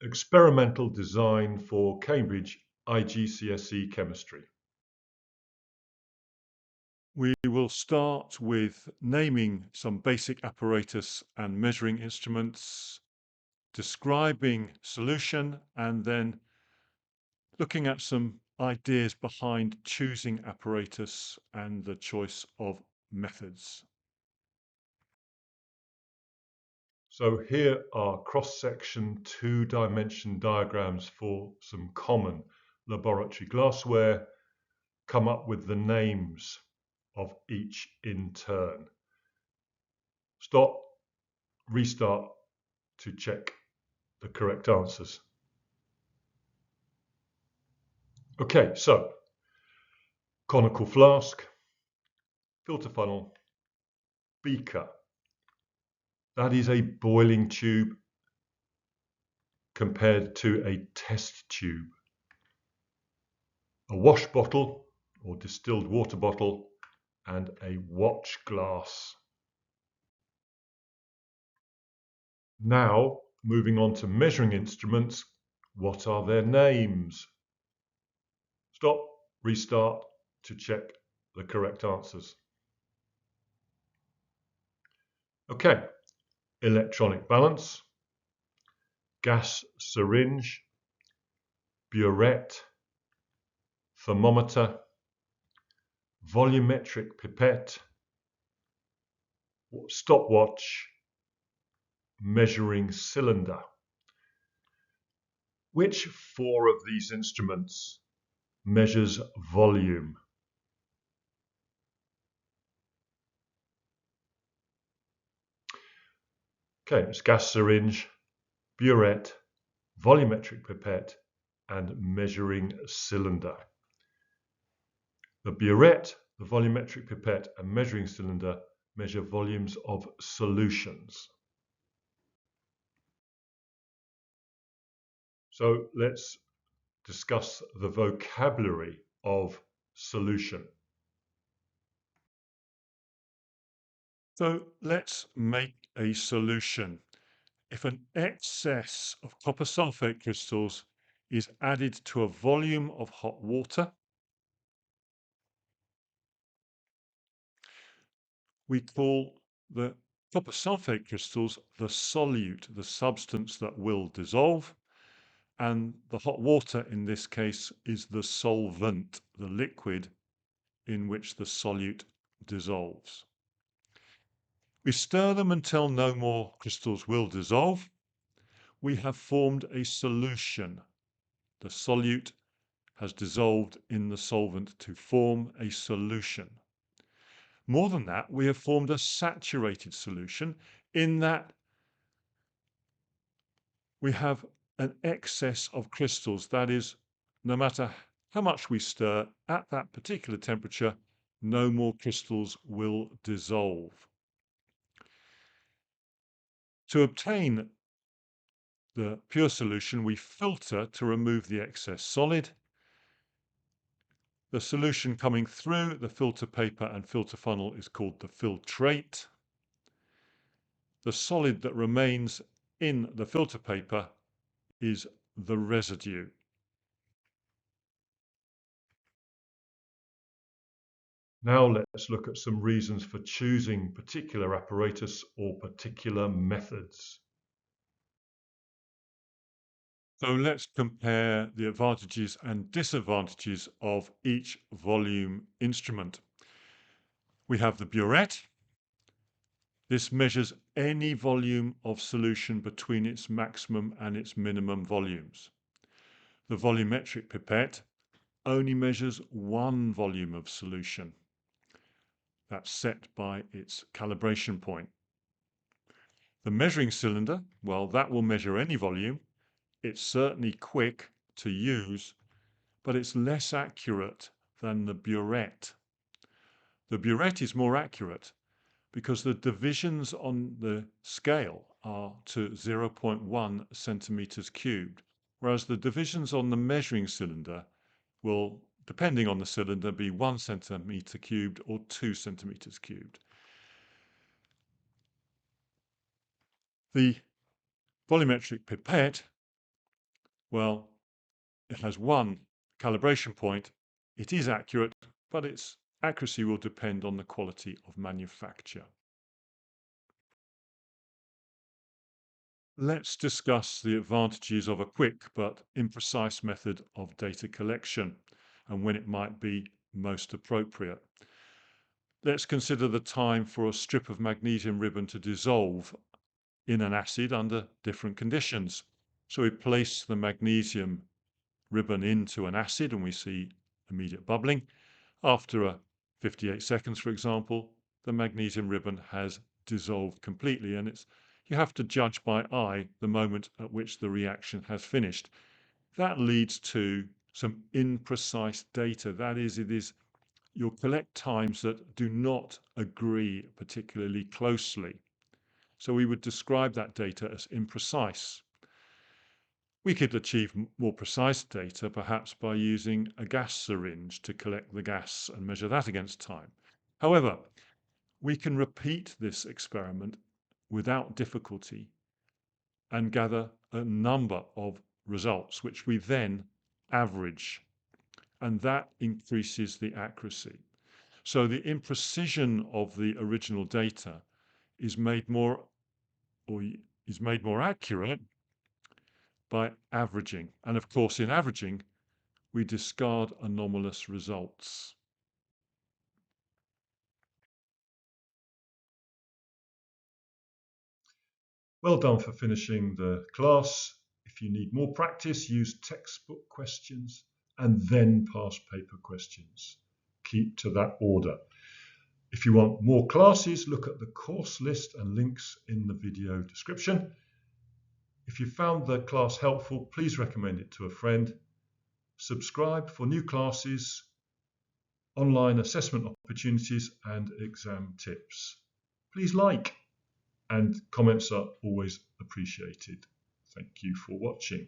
Experimental design for Cambridge IGCSE Chemistry. We will start with naming some basic apparatus and measuring instruments, describing solution, and then looking at some ideas behind choosing apparatus and the choice of methods. So here are cross-section 2-dimension diagrams for some common laboratory glassware. Come up with the names of each in turn. Stop, restart to check the correct answers. Okay, so conical flask, filter funnel, beaker. That is a boiling tube compared to a test tube. A wash bottle or distilled water bottle and a watch glass. Now, moving on to measuring instruments, what are their names? Stop, restart to check the correct answers. Okay, electronic balance, gas syringe, burette, thermometer, volumetric pipette, stopwatch, measuring cylinder. Which four of these instruments measures volume? Okay, it's gas syringe, burette, volumetric pipette, and measuring cylinder. The burette, the volumetric pipette, and measuring cylinder measure volumes of solutions. So let's discuss the vocabulary of solution. So let's make a solution. If an excess of copper sulfate crystals is added to a volume of hot water, we call the copper sulfate crystals the solute, the substance that will dissolve, and the hot water in this case is the solvent, the liquid in which the solute dissolves. We stir them until no more crystals will dissolve. We have formed a solution. The solute has dissolved in the solvent to form a solution. More than that, we have formed a saturated solution in that we have an excess of crystals. That is, no matter how much we stir at that particular temperature, no more crystals will dissolve. To obtain the pure solution, we filter to remove the excess solid. The solution coming through the filter paper and filter funnel is called the filtrate. The solid that remains in the filter paper is the residue. Now let's look at some reasons for choosing particular apparatus or particular methods. So let's compare the advantages and disadvantages of each volume instrument. We have the burette. This measures any volume of solution between its maximum and its minimum volumes. The volumetric pipette only measures one volume of solution. That's set by its calibration point. The measuring cylinder, well, that will measure any volume. It's certainly quick to use, but it's less accurate than the burette. The burette is more accurate because the divisions on the scale are to 0.1 centimeters cubed, whereas the divisions on the measuring cylinder will, depending on the cylinder, be 1 centimeter cubed or 2 centimeters cubed. The volumetric pipette well, it has one calibration point. It is accurate, but its accuracy will depend on the quality of manufacture. Let's discuss the advantages of a quick but imprecise method of data collection and when it might be most appropriate. Let's consider the time for a strip of magnesium ribbon to dissolve in an acid under different conditions. So we place the magnesium ribbon into an acid and we see immediate bubbling. After 58 seconds, for example, the magnesium ribbon has dissolved completely, and you have to judge by eye the moment at which the reaction has finished. That leads to some imprecise data. That is, you'll collect times that do not agree particularly closely. So we would describe that data as imprecise. We could achieve more precise data perhaps by using a gas syringe to collect the gas and measure that against time. However, we can repeat this experiment without difficulty and gather a number of results, which we then average, and that increases the accuracy. So the imprecision of the original data is made more accurate by averaging. And of course, in averaging, we discard anomalous results. Well done for finishing the class. If you need more practice, use textbook questions and then past paper questions. Keep to that order. If you want more classes, look at the course list and links in the video description. If you found the class helpful, please recommend it to a friend. Subscribe for new classes, online assessment opportunities, and exam tips. Please like, and comments are always appreciated. Thank you for watching.